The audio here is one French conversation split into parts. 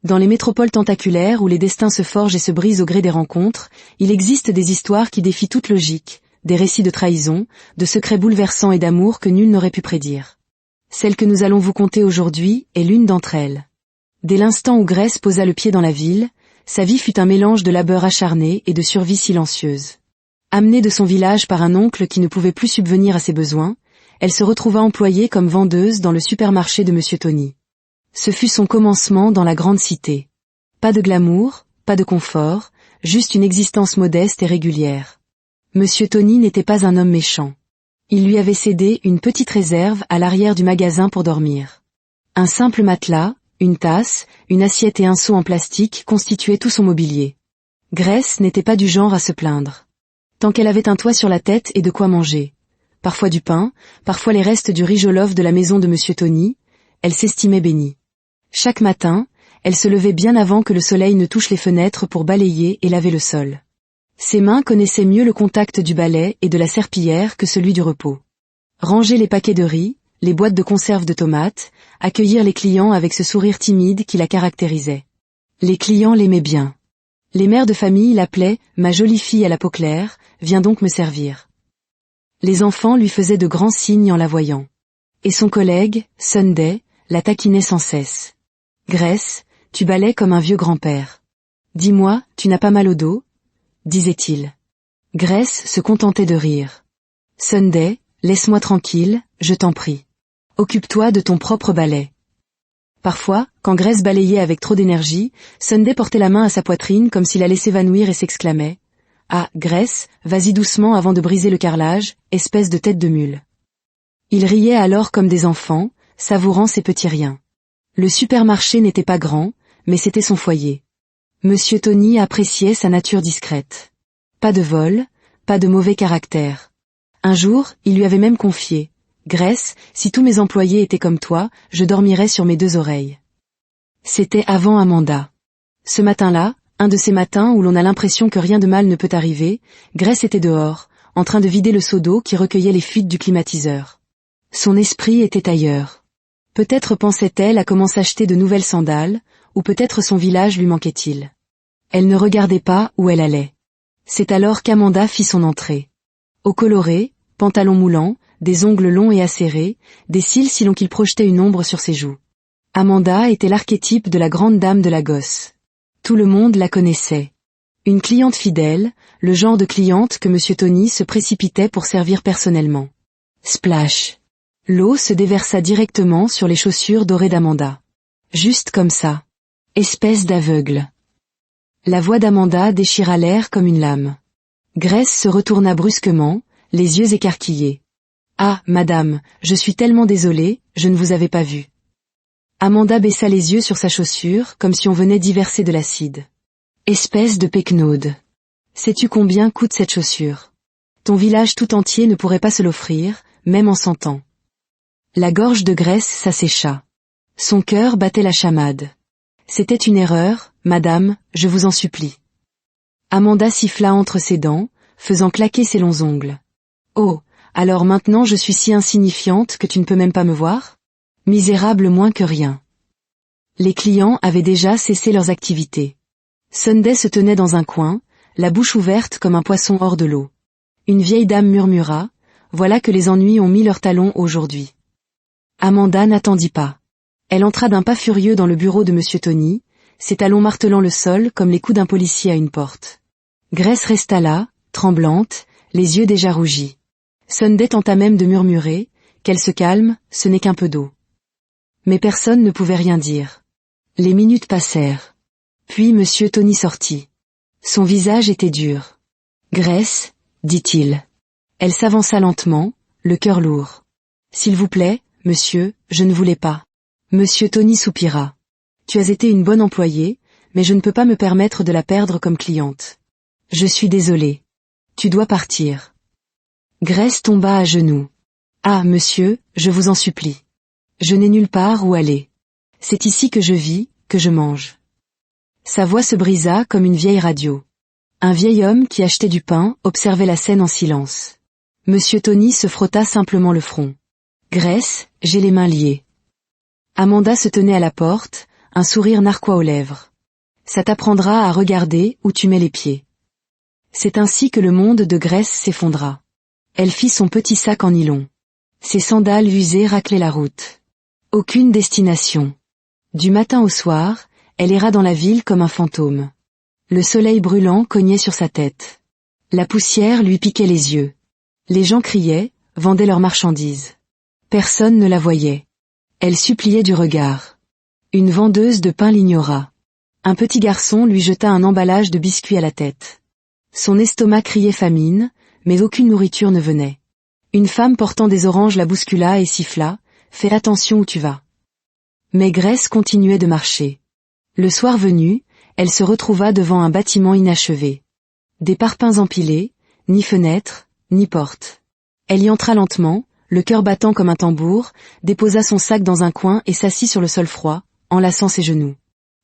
Dans les métropoles tentaculaires où les destins se forgent et se brisent au gré des rencontres, il existe des histoires qui défient toute logique, des récits de trahison, de secrets bouleversants et d'amour que nul n'aurait pu prédire. Celle que nous allons vous conter aujourd'hui est l'une d'entre elles. Dès l'instant où Grace posa le pied dans la ville, sa vie fut un mélange de labeur acharné et de survie silencieuse. Amenée de son village par un oncle qui ne pouvait plus subvenir à ses besoins, elle se retrouva employée comme vendeuse dans le supermarché de Monsieur Tony. Ce fut son commencement dans la grande cité. Pas de glamour, pas de confort, juste une existence modeste et régulière. Monsieur Tony n'était pas un homme méchant. Il lui avait cédé une petite réserve à l'arrière du magasin pour dormir. Un simple matelas, une tasse, une assiette et un seau en plastique constituaient tout son mobilier. Grace n'était pas du genre à se plaindre. Tant qu'elle avait un toit sur la tête et de quoi manger, parfois du pain, parfois les restes du riz jollof de la maison de Monsieur Tony, elle s'estimait bénie. Chaque matin, elle se levait bien avant que le soleil ne touche les fenêtres pour balayer et laver le sol. Ses mains connaissaient mieux le contact du balai et de la serpillière que celui du repos. Ranger les paquets de riz, les boîtes de conserve de tomates, accueillir les clients avec ce sourire timide qui la caractérisait. Les clients l'aimaient bien. Les mères de famille l'appelaient « ma jolie fille à la peau claire, viens donc me servir ». Les enfants lui faisaient de grands signes en la voyant. Et son collègue, Sunday, la taquinait sans cesse. « Grace, tu balais comme un vieux grand-père. Dis-moi, tu n'as pas mal au dos ?» disait-il. Grace se contentait de rire. « Sunday, laisse-moi tranquille, je t'en prie. Occupe-toi de ton propre balai. » Parfois, quand Grace balayait avec trop d'énergie, Sunday portait la main à sa poitrine comme s'il allait s'évanouir et s'exclamait « Ah, Grace, vas-y doucement avant de briser le carrelage, espèce de tête de mule. » Ils riaient alors comme des enfants, savourant ces petits riens. Le supermarché n'était pas grand, mais c'était son foyer. Monsieur Tony appréciait sa nature discrète. Pas de vol, pas de mauvais caractère. Un jour, il lui avait même confié « Grace, si tous mes employés étaient comme toi, je dormirais sur mes deux oreilles. » C'était avant Amanda. Ce matin-là, un de ces matins où l'on a l'impression que rien de mal ne peut arriver, Grace était dehors, en train de vider le seau d'eau qui recueillait les fuites du climatiseur. Son esprit était ailleurs. Peut-être pensait-elle à comment s'acheter de nouvelles sandales, ou peut-être son village lui manquait-il. Elle ne regardait pas où elle allait. C'est alors qu'Amanda fit son entrée. Au coloré, pantalon moulant, des ongles longs et acérés, des cils si longs qu'ils projetaient une ombre sur ses joues. Amanda était l'archétype de la grande dame de la gosse. Tout le monde la connaissait. Une cliente fidèle, le genre de cliente que Monsieur Tony se précipitait pour servir personnellement. Splash. L'eau se déversa directement sur les chaussures dorées d'Amanda. Juste comme ça. Espèce d'aveugle. La voix d'Amanda déchira l'air comme une lame. Grace se retourna brusquement, les yeux écarquillés. « Ah, madame, je suis tellement désolée, je ne vous avais pas vue. » Amanda baissa les yeux sur sa chaussure, comme si on venait d'y verser de l'acide. « Espèce de pecnaude. Sais-tu combien coûte cette chaussure? Ton village tout entier ne pourrait pas se l'offrir, même en 100 ans. » La gorge de Grace s'assécha. Son cœur battait la chamade. « C'était une erreur, madame, je vous en supplie. » Amanda siffla entre ses dents, faisant claquer ses longs ongles. « Oh, alors maintenant je suis si insignifiante que tu ne peux même pas me voir? Misérable moins que rien. » Les clients avaient déjà cessé leurs activités. Sunday se tenait dans un coin, la bouche ouverte comme un poisson hors de l'eau. Une vieille dame murmura, « Voilà que les ennuis ont mis leurs talons aujourd'hui. » Amanda n'attendit pas. Elle entra d'un pas furieux dans le bureau de Monsieur Tony, ses talons martelant le sol comme les coups d'un policier à une porte. Grace resta là, tremblante, les yeux déjà rougis. Sunday tenta même de murmurer, qu'elle se calme, ce n'est qu'un peu d'eau. Mais personne ne pouvait rien dire. Les minutes passèrent. Puis Monsieur Tony sortit. Son visage était dur. « Grace, dit-il. » Elle s'avança lentement, le cœur lourd. « S'il vous plaît, monsieur, je ne voulais pas. » Monsieur Tony soupira. « Tu as été une bonne employée, mais je ne peux pas me permettre de la perdre comme cliente. Je suis désolé. Tu dois partir. » Grace tomba à genoux. « Ah, monsieur, je vous en supplie. Je n'ai nulle part où aller. C'est ici que je vis, que je mange. » Sa voix se brisa comme une vieille radio. Un vieil homme qui achetait du pain observait la scène en silence. Monsieur Tony se frotta simplement le front. « Grace, j'ai les mains liées. » Amanda se tenait à la porte, un sourire narquois aux lèvres. Ça t'apprendra à regarder où tu mets les pieds. C'est ainsi que le monde de Grace s'effondra. Elle fit son petit sac en nylon. Ses sandales usées raclaient la route. Aucune destination. Du matin au soir, elle erra dans la ville comme un fantôme. Le soleil brûlant cognait sur sa tête. La poussière lui piquait les yeux. Les gens criaient, vendaient leurs marchandises. Personne ne la voyait. Elle suppliait du regard. Une vendeuse de pain l'ignora. Un petit garçon lui jeta un emballage de biscuits à la tête. Son estomac criait famine, mais aucune nourriture ne venait. Une femme portant des oranges la bouscula et siffla, « Fais attention où tu vas ». Mais Grace continuait de marcher. Le soir venu, elle se retrouva devant un bâtiment inachevé. Des parpaings empilés, ni fenêtres, ni porte. Elle y entra lentement, le cœur battant comme un tambour, déposa son sac dans un coin et s'assit sur le sol froid, enlaçant ses genoux.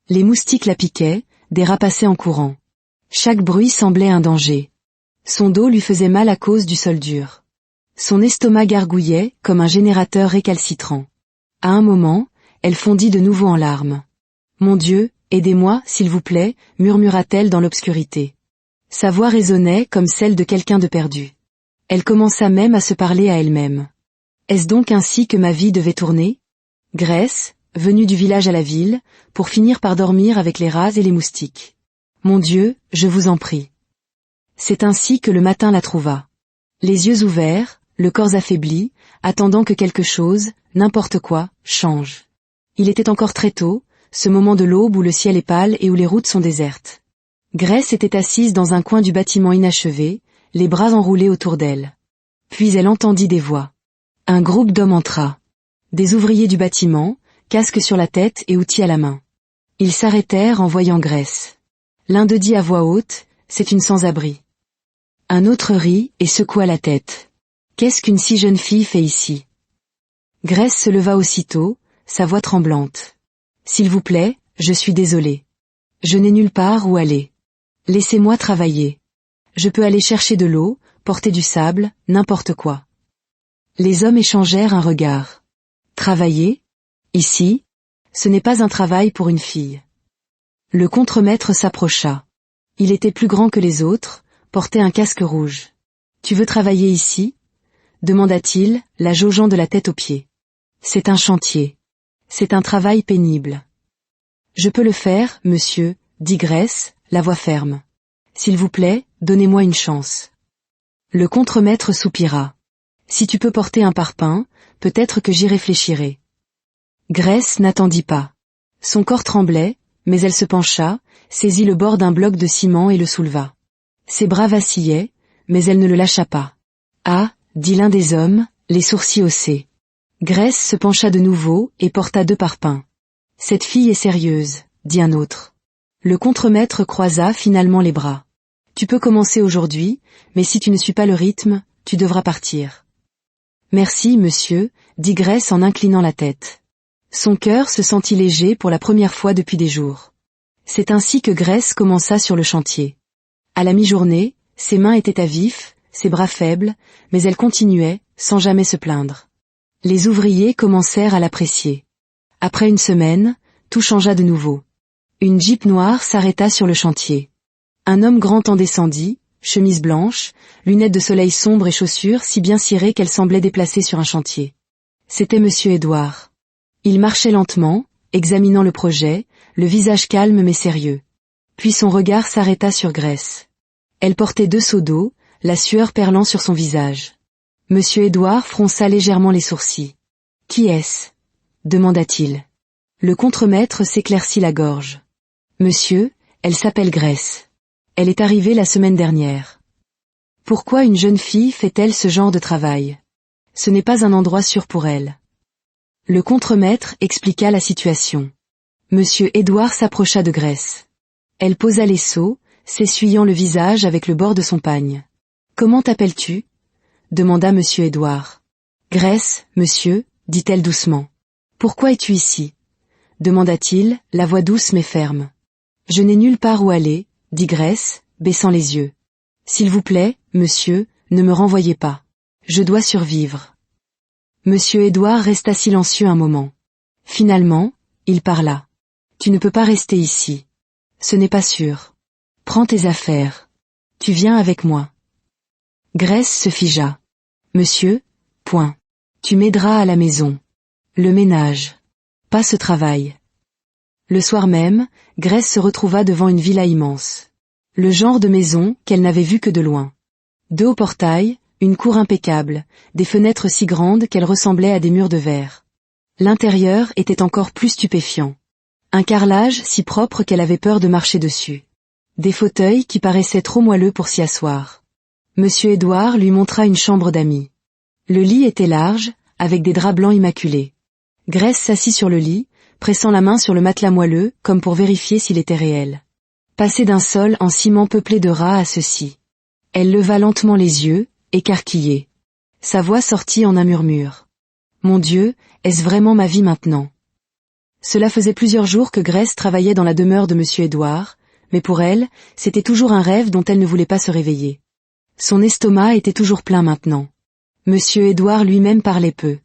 Les moustiques la piquaient, dérapaçaient en courant. Chaque bruit semblait un danger. Son dos lui faisait mal à cause du sol dur. Son estomac gargouillait comme un générateur récalcitrant. À un moment, elle fondit de nouveau en larmes. « Mon Dieu, aidez-moi, s'il vous plaît » murmura-t-elle dans l'obscurité. Sa voix résonnait comme celle de quelqu'un de perdu. Elle commença même à se parler à elle-même. Est-ce donc ainsi que ma vie devait tourner? Grace, venue du village à la ville, pour finir par dormir avec les rats et les moustiques. Mon Dieu, je vous en prie. C'est ainsi que le matin la trouva. Les yeux ouverts, le corps affaibli, attendant que quelque chose, n'importe quoi, change. Il était encore très tôt, ce moment de l'aube où le ciel est pâle et où les routes sont désertes. Grace était assise dans un coin du bâtiment inachevé, les bras enroulés autour d'elle. Puis elle entendit des voix. Un groupe d'hommes entra. Des ouvriers du bâtiment, casque sur la tête et outils à la main. Ils s'arrêtèrent en voyant Grace. L'un d'eux dit à voix haute, « C'est une sans-abri ». Un autre rit et secoua la tête. « Qu'est-ce qu'une si jeune fille fait ici ?» Grace se leva aussitôt, sa voix tremblante. « S'il vous plaît, je suis désolée. Je n'ai nulle part où aller. Laissez-moi travailler. Je peux aller chercher de l'eau, porter du sable, n'importe quoi. » Les hommes échangèrent un regard. « Travailler? Ici? Ce n'est pas un travail pour une fille. » Le contremaître s'approcha. Il était plus grand que les autres, portait un casque rouge. « Tu veux travailler ici ?» demanda-t-il, la jaugeant de la tête aux pieds. « C'est un chantier. C'est un travail pénible. »« Je peux le faire, monsieur, » dit Grace, la voix ferme. « S'il vous plaît, donnez-moi une chance. » Le contremaître soupira. « Si tu peux porter un parpaing, peut-être que j'y réfléchirai. » Grace n'attendit pas. Son corps tremblait, mais elle se pencha, saisit le bord d'un bloc de ciment et le souleva. Ses bras vacillaient, mais elle ne le lâcha pas. « Ah » dit l'un des hommes, les sourcils haussés. Grace se pencha de nouveau et porta 2 parpaings. « Cette fille est sérieuse » dit un autre. Le contremaître croisa finalement les bras. « Tu peux commencer aujourd'hui, mais si tu ne suis pas le rythme, tu devras partir. »« Merci, monsieur » dit Grace en inclinant la tête. Son cœur se sentit léger pour la première fois depuis des jours. C'est ainsi que Grace commença sur le chantier. À la mi-journée, ses mains étaient à vif, ses bras faibles, mais elle continuait, sans jamais se plaindre. Les ouvriers commencèrent à l'apprécier. Après une semaine, tout changea de nouveau. Une Jeep noire s'arrêta sur le chantier. Un homme grand en descendit, chemise blanche, lunettes de soleil sombres et chaussures si bien cirées qu'elles semblaient déplacées sur un chantier. C'était Monsieur Édouard. Il marchait lentement, examinant le projet, le visage calme mais sérieux. Puis son regard s'arrêta sur Grace. Elle portait 2 seaux d'eau, la sueur perlant sur son visage. Monsieur Édouard fronça légèrement les sourcils. « Qui est-ce » demanda-t-il. Le contremaître s'éclaircit la gorge. « Monsieur, elle s'appelle Grace. Elle est arrivée la semaine dernière. » Pourquoi une jeune fille fait-elle ce genre de travail? Ce n'est pas un endroit sûr pour elle. Le contremaître expliqua la situation. Monsieur Édouard s'approcha de Grace. Elle posa les seaux, s'essuyant le visage avec le bord de son pagne. « Comment t'appelles-tu » demanda Monsieur Édouard. « Grace, monsieur » dit-elle doucement. « Pourquoi es-tu ici » demanda-t-il, la voix douce mais ferme. « Je n'ai nulle part où aller » dit Grace, baissant les yeux. « S'il vous plaît, monsieur, ne me renvoyez pas. Je dois survivre. » Monsieur Édouard resta silencieux un moment. Finalement, il parla. « Tu ne peux pas rester ici. Ce n'est pas sûr. Prends tes affaires. Tu viens avec moi. Grace se figea. Monsieur, point. Tu m'aideras à la maison. Le ménage. Pas ce travail. Le soir même, Grace se retrouva devant une villa immense. Le genre de maison qu'elle n'avait vue que de loin. 2 hauts portails, une cour impeccable, des fenêtres si grandes qu'elles ressemblaient à des murs de verre. L'intérieur était encore plus stupéfiant. Un carrelage si propre qu'elle avait peur de marcher dessus. Des fauteuils qui paraissaient trop moelleux pour s'y asseoir. Monsieur Édouard lui montra une chambre d'amis. Le lit était large, avec des draps blancs immaculés. Grace s'assit sur le lit, pressant la main sur le matelas moelleux, comme pour vérifier s'il était réel. Passé d'un sol en ciment peuplé de rats à ceux-ci. Elle leva lentement les yeux, écarquillée. Sa voix sortit en un murmure. Mon Dieu, est-ce vraiment ma vie maintenant? Cela faisait plusieurs jours que Grace travaillait dans la demeure de Monsieur Édouard, mais pour elle, c'était toujours un rêve dont elle ne voulait pas se réveiller. Son estomac était toujours plein maintenant. Monsieur Édouard lui-même parlait peu.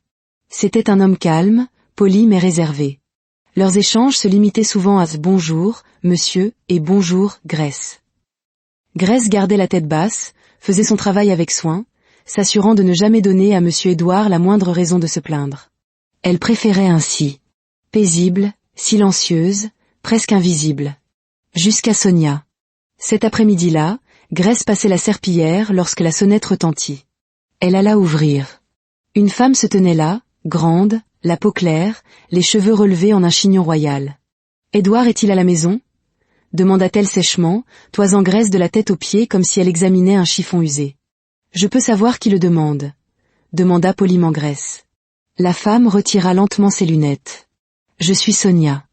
C'était un homme calme, poli mais réservé. Leurs échanges se limitaient souvent à « bonjour, monsieur » et « bonjour, Grace ». Grace gardait la tête basse, faisait son travail avec soin, s'assurant de ne jamais donner à Monsieur Édouard la moindre raison de se plaindre. Elle préférait ainsi. Paisible, silencieuse, presque invisible. Jusqu'à Sonia. Cet après-midi-là, Grace passait la serpillière lorsque la sonnette retentit. Elle alla ouvrir. Une femme se tenait là, grande, la peau claire, les cheveux relevés en un chignon royal. « Édouard est-il à la maison ?» demanda-t-elle sèchement, toisant Grace de la tête aux pieds comme si elle examinait un chiffon usé. « Je peux savoir qui le demande ?» demanda poliment Grace. La femme retira lentement ses lunettes. « Je suis Sonia. »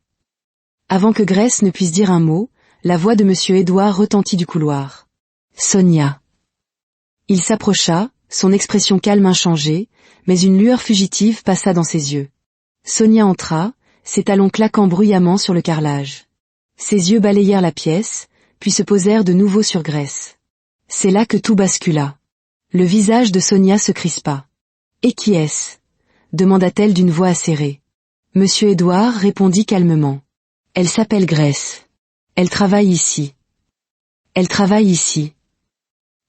Avant que Grace ne puisse dire un mot, la voix de Monsieur Édouard retentit du couloir. « Sonia. » Il s'approcha, son expression calme inchangée, mais une lueur fugitive passa dans ses yeux. Sonia entra, ses talons claquant bruyamment sur le carrelage. Ses yeux balayèrent la pièce, puis se posèrent de nouveau sur Grace. C'est là que tout bascula. Le visage de Sonia se crispa. « Et qui est-ce » demanda-t-elle d'une voix acérée. Monsieur Édouard répondit calmement. « Elle s'appelle Grace. Elle travaille ici. » « Elle travaille ici. »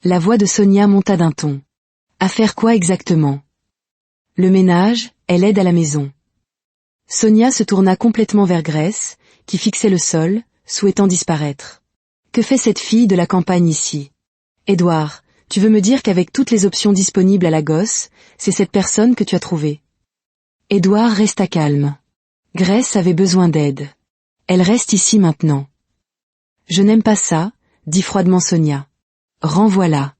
La voix de Sonia monta d'un ton. « À faire quoi exactement ?» « Le ménage, elle aide à la maison. » Sonia se tourna complètement vers Grace, qui fixait le sol, souhaitant disparaître. « Que fait cette fille de la campagne ici ?»« Édouard, tu veux me dire qu'avec toutes les options disponibles à la gosse, c'est cette personne que tu as trouvée ?» Édouard resta calme. Grace avait besoin d'aide. Elle reste ici maintenant. « Je n'aime pas ça, » dit froidement Sonia. « Renvoie-la.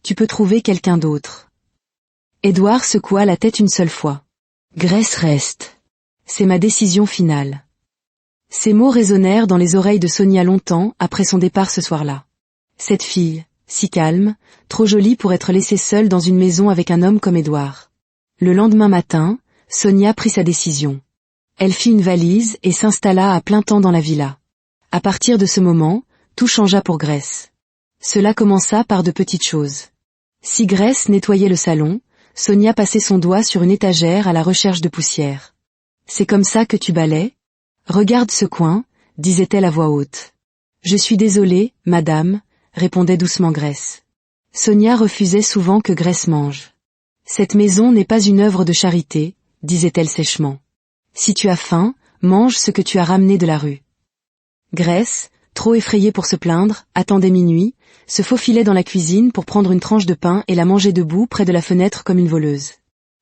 Tu peux trouver quelqu'un d'autre. » Édouard secoua la tête une seule fois. « Grace reste. C'est ma décision finale. » Ces mots résonnèrent dans les oreilles de Sonia longtemps après son départ ce soir-là. Cette fille, si calme, trop jolie pour être laissée seule dans une maison avec un homme comme Édouard. Le lendemain matin, Sonia prit sa décision. Elle fit une valise et s'installa à plein temps dans la villa. À partir de ce moment, tout changea pour Grace. Cela commença par de petites choses. Si Grace nettoyait le salon, Sonia passait son doigt sur une étagère à la recherche de poussière. « C'est comme ça que tu balais ? Regarde ce coin, » disait-elle à voix haute. « Je suis désolée, madame, » répondait doucement Grace. Sonia refusait souvent que Grace mange. « Cette maison n'est pas une œuvre de charité, » disait-elle sèchement. « Si tu as faim, mange ce que tu as ramené de la rue. » Grace, trop effrayée pour se plaindre, attendait minuit, se faufilait dans la cuisine pour prendre une tranche de pain et la manger debout près de la fenêtre comme une voleuse.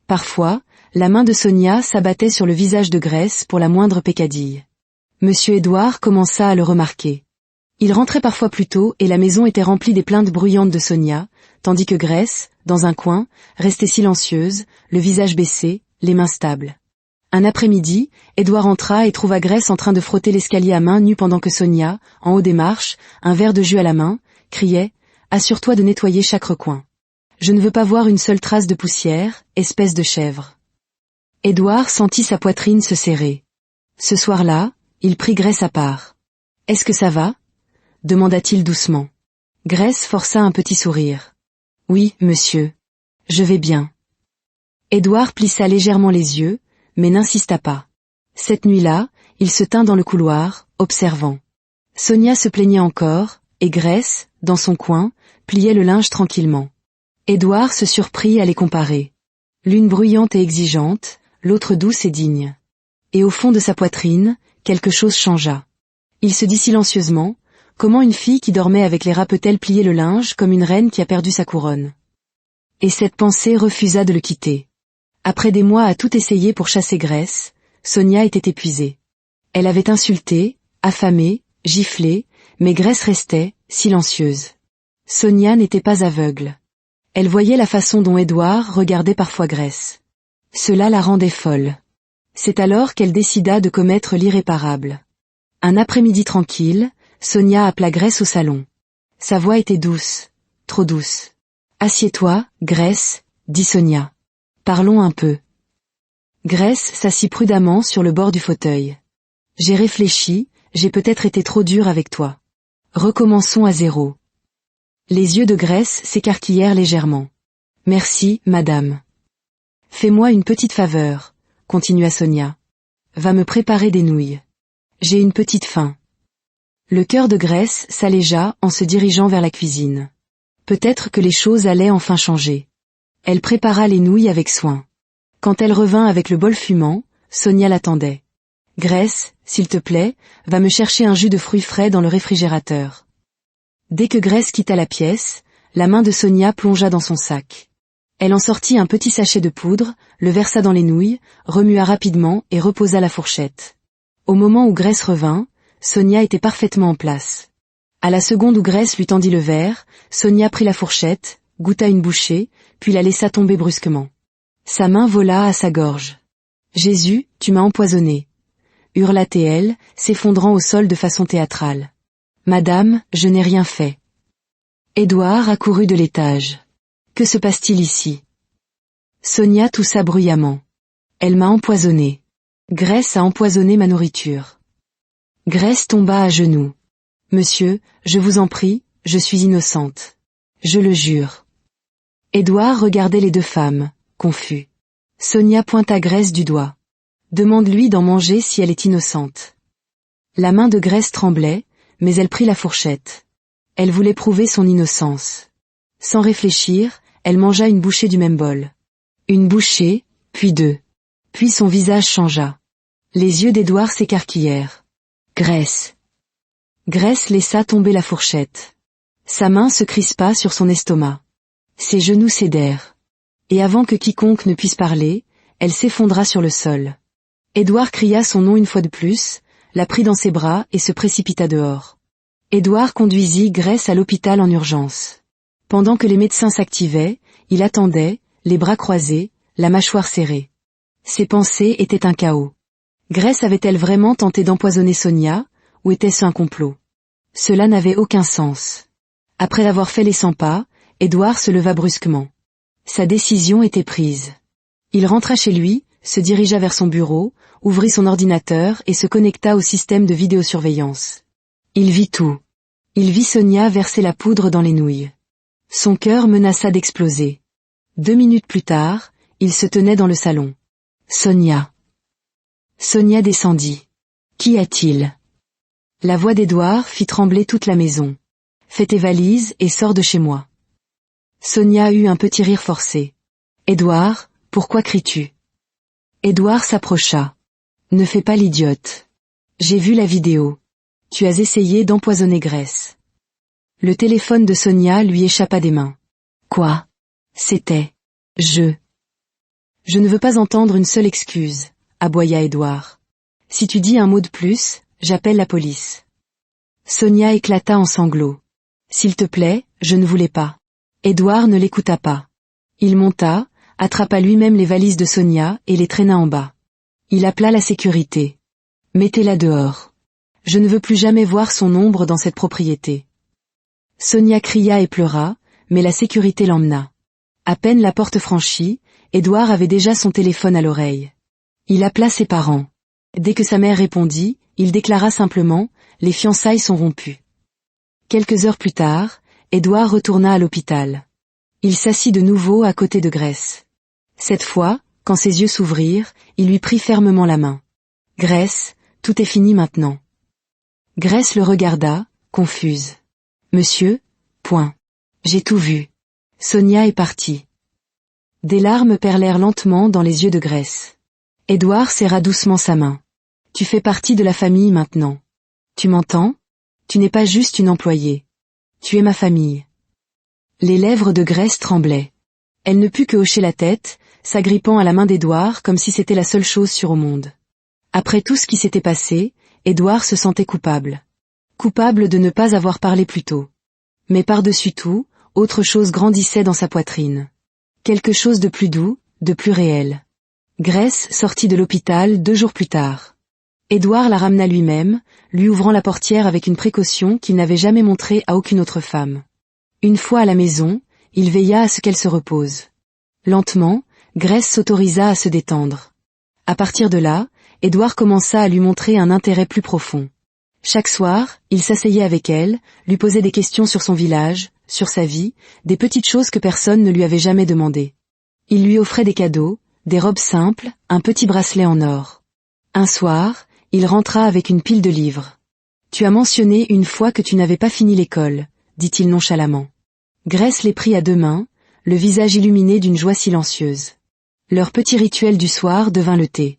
Parfois, la main de Sonia s'abattait sur le visage de Grace pour la moindre peccadille. Monsieur Édouard commença à le remarquer. Il rentrait parfois plus tôt et la maison était remplie des plaintes bruyantes de Sonia, tandis que Grace, dans un coin, restait silencieuse, le visage baissé, les mains stables. Un après-midi, Édouard entra et trouva Grace en train de frotter l'escalier à main nue pendant que Sonia, en haut des marches, un verre de jus à la main, criait « Assure-toi de nettoyer chaque recoin. Je ne veux pas voir une seule trace de poussière, espèce de chèvre. » Édouard sentit sa poitrine se serrer. Ce soir-là, il prit Grace à part. « Est-ce que ça va ?» demanda-t-il doucement. Grace força un petit sourire. « Oui, monsieur. Je vais bien. » Édouard plissa légèrement les yeux, mais n'insista pas. Cette nuit-là, Il se tint dans le couloir, observant. Sonia se plaignait encore, et Grace, dans son coin, pliait le linge tranquillement. Édouard se surprit à les comparer. L'une bruyante et exigeante, l'autre douce et digne. Et au fond de sa poitrine, quelque chose changea. Il se dit silencieusement, comment une fille qui dormait avec les rats peut-elle plier le linge comme une reine qui a perdu sa couronne? Et cette pensée refusa de le quitter. Après des mois à tout essayer pour chasser Grace, Sonia était épuisée. Elle avait insulté, affamé, giflé, mais Grace restait, silencieuse. Sonia n'était pas aveugle. Elle voyait la façon dont Édouard regardait parfois Grace. Cela la rendait folle. C'est alors qu'elle décida de commettre l'irréparable. Un après-midi tranquille, Sonia appela Grace au salon. Sa voix était douce, trop douce. « Assieds-toi, Grace, » dit Sonia. « Parlons un peu. » Grace s'assit prudemment sur le bord du fauteuil. « J'ai réfléchi, j'ai peut-être été trop dure avec toi. Recommençons à zéro. » Les yeux de Grace s'écarquillèrent légèrement. « Merci, madame. »« Fais-moi une petite faveur, » continua Sonia. « Va me préparer des nouilles. J'ai une petite faim. » Le cœur de Grace s'allégea en se dirigeant vers la cuisine. Peut-être que les choses allaient enfin changer. Elle prépara les nouilles avec soin. Quand elle revint avec le bol fumant, Sonia l'attendait. « Grace, s'il te plaît, va me chercher un jus de fruits frais dans le réfrigérateur. » Dès que Grace quitta la pièce, la main de Sonia plongea dans son sac. Elle en sortit un petit sachet de poudre, le versa dans les nouilles, remua rapidement et reposa la fourchette. Au moment où Grace revint, Sonia était parfaitement en place. À la seconde où Grace lui tendit le verre, Sonia prit la fourchette, goûta une bouchée, puis la laissa tomber brusquement. Sa main vola à sa gorge. « Jésus, tu m'as empoisonné !» hurla-t-elle, s'effondrant au sol de façon théâtrale. « Madame, je n'ai rien fait. » Édouard accourut de l'étage. « Que se passe-t-il ici ?» Sonia toussa bruyamment. « Elle m'a empoisonné. Grace a empoisonné ma nourriture. » Grace tomba à genoux. « Monsieur, je vous en prie, je suis innocente. Je le jure. » Édouard regardait les deux femmes, confus. Sonia pointa Grace du doigt. « Demande-lui d'en manger si elle est innocente. » La main de Grace tremblait, mais elle prit la fourchette. Elle voulait prouver son innocence. Sans réfléchir, elle mangea une bouchée du même bol. Une bouchée, puis deux. Puis son visage changea. Les yeux d'Édouard s'écarquillèrent. « Grace !» Grace laissa tomber la fourchette. Sa main se crispa sur son estomac. Ses genoux cédèrent. Et avant que quiconque ne puisse parler, elle s'effondra sur le sol. Édouard cria son nom une fois de plus, la prit dans ses bras et se précipita dehors. Édouard conduisit Grace à l'hôpital en urgence. Pendant que les médecins s'activaient, il attendait, les bras croisés, la mâchoire serrée. Ses pensées étaient un chaos. Grace avait-elle vraiment tenté d'empoisonner Sonia, ou était-ce un complot? Cela n'avait aucun sens. Après avoir fait les 100 pas, Édouard se leva brusquement. Sa décision était prise. Il rentra chez lui, se dirigea vers son bureau, ouvrit son ordinateur et se connecta au système de vidéosurveillance. Il vit tout. Il vit Sonia verser la poudre dans les nouilles. Son cœur menaça d'exploser. 2 minutes plus tard, il se tenait dans le salon. Sonia. Sonia descendit. Qu'y a-t-il? La voix d'Édouard fit trembler toute la maison. Fais tes valises et sors de chez moi. Sonia eut un petit rire forcé. Édouard, pourquoi cries-tu? Édouard s'approcha. Ne fais pas l'idiote. J'ai vu la vidéo. Tu as essayé d'empoisonner Grace. Le téléphone de Sonia lui échappa des mains. Quoi? C'était. Je ne veux pas entendre une seule excuse, aboya Édouard. Si tu dis un mot de plus, j'appelle la police. Sonia éclata en sanglots. S'il te plaît, je ne voulais pas. Édouard ne l'écouta pas. Il monta, attrapa lui-même les valises de Sonia et les traîna en bas. Il appela la sécurité. Mettez-la dehors. Je ne veux plus jamais voir son ombre dans cette propriété. Sonia cria et pleura, mais la sécurité l'emmena. À peine la porte franchie, Édouard avait déjà son téléphone à l'oreille. Il appela ses parents. Dès que sa mère répondit, il déclara simplement « Les fiançailles sont rompues ». Quelques heures plus tard, Édouard retourna à l'hôpital. Il s'assit de nouveau à côté de Grace. Cette fois, quand ses yeux s'ouvrirent, il lui prit fermement la main. « Grace, Tout est fini maintenant. Grace le regarda, confuse. Monsieur, point. J'ai tout vu. Sonia est partie. Des larmes perlèrent lentement dans les yeux de Grace. Édouard serra doucement sa main. Tu fais partie de la famille maintenant. Tu m'entends? Tu n'es pas juste une employée. Tu es ma famille. Les lèvres de Grace tremblaient. Elle ne put que hocher la tête, s'agrippant à la main d'Édouard comme si c'était la seule chose sûre au monde. Après tout ce qui s'était passé, Édouard se sentait coupable. Coupable de ne pas avoir parlé plus tôt. Mais par-dessus tout, autre chose grandissait dans sa poitrine. Quelque chose de plus doux, de plus réel. Grace sortit de l'hôpital 2 jours plus tard. Édouard la ramena lui-même, lui ouvrant la portière avec une précaution qu'il n'avait jamais montrée à aucune autre femme. Une fois à la maison, il veilla à ce qu'elle se repose. Lentement, Grace s'autorisa à se détendre. À partir de là, Édouard commença à lui montrer un intérêt plus profond. Chaque soir, il s'asseyait avec elle, lui posait des questions sur son village, sur sa vie, des petites choses que personne ne lui avait jamais demandées. Il lui offrait des cadeaux, des robes simples, un petit bracelet en or. Un soir, il rentra avec une pile de livres. « Tu as mentionné une fois que tu n'avais pas fini l'école », dit-il nonchalamment. Grace les prit à 2 mains, le visage illuminé d'une joie silencieuse. Leur petit rituel du soir devint le thé.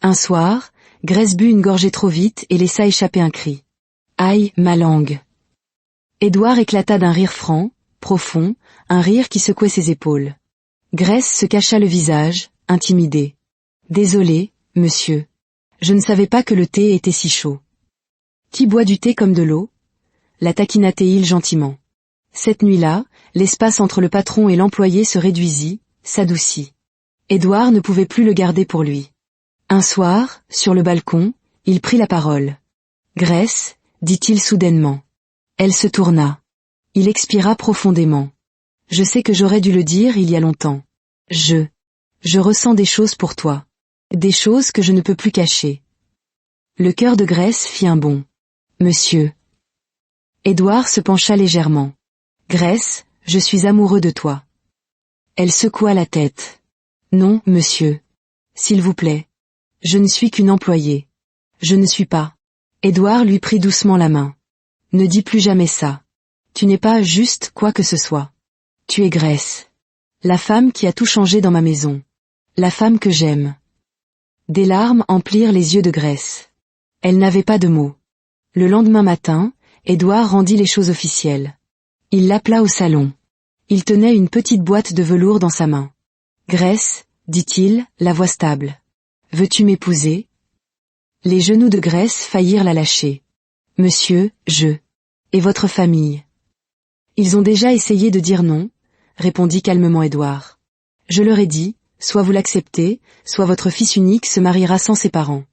Un soir, Grace but une gorgée trop vite et laissa échapper un cri. « Aïe, ma langue !» Édouard éclata d'un rire franc, profond, un rire qui secouait ses épaules. Grace se cacha le visage, intimidée. « Désolé, monsieur. Je ne savais pas que le thé était si chaud. »« Qui boit du thé comme de l'eau ?» la taquina-t-il gentiment. Cette nuit-là, l'espace entre le patron et l'employé se réduisit, s'adoucit. Édouard ne pouvait plus le garder pour lui. Un soir, sur le balcon, il prit la parole. « Grace, dit-il soudainement. » Elle se tourna. Il expira profondément. « Je sais que j'aurais dû le dire il y a longtemps. Je ressens des choses pour toi. Des choses que je ne peux plus cacher. » Le cœur de Grace fit un bond. « Monsieur. » Édouard se pencha légèrement. « Grace, je suis amoureux de toi. » Elle secoua la tête. « Non, monsieur. S'il vous plaît. Je ne suis qu'une employée. Je ne suis pas. » Édouard lui prit doucement la main. « Ne dis plus jamais ça. Tu n'es pas juste quoi que ce soit. Tu es Grace. La femme qui a tout changé dans ma maison. La femme que j'aime. » Des larmes emplirent les yeux de Grace. Elle n'avait pas de mots. Le lendemain matin, Édouard rendit les choses officielles. Il l'appela au salon. Il tenait une petite boîte de velours dans sa main. « Grace, dit-il, la voix stable. Veux-tu m'épouser ?» Les genoux de Grace faillirent la lâcher. « Monsieur, je. Et votre famille ?» Ils ont déjà essayé de dire non, répondit calmement Édouard. Je leur ai dit, soit vous l'acceptez, soit votre fils unique se mariera sans ses parents.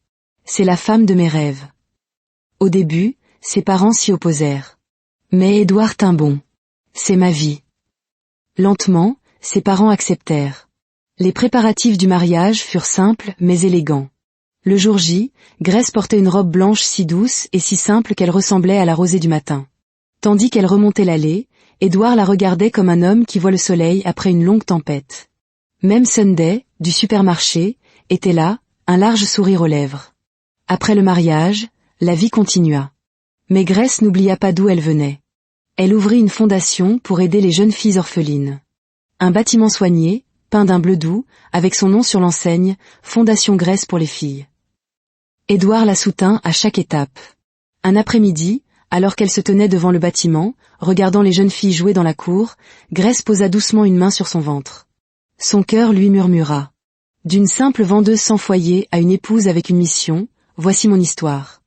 C'est la femme de mes rêves. Au début, ses parents s'y opposèrent. Mais Édouard tint bon. C'est ma vie. Lentement, ses parents acceptèrent. Les préparatifs du mariage furent simples mais élégants. Le jour J, Grace portait une robe blanche si douce et si simple qu'elle ressemblait à la rosée du matin. Tandis qu'elle remontait l'allée, Édouard la regardait comme un homme qui voit le soleil après une longue tempête. Même Sunday, du supermarché, était là, un large sourire aux lèvres. Après le mariage, la vie continua. Mais Grace n'oublia pas d'où elle venait. Elle ouvrit une fondation pour aider les jeunes filles orphelines. Un bâtiment soigné, peint d'un bleu doux, avec son nom sur l'enseigne, Fondation Grace pour les filles. Édouard la soutint à chaque étape. Un après-midi, alors qu'elle se tenait devant le bâtiment, regardant les jeunes filles jouer dans la cour, Grace posa doucement une main sur son ventre. Son cœur lui murmura. D'une simple vendeuse sans foyer à une épouse avec une mission, voici mon histoire.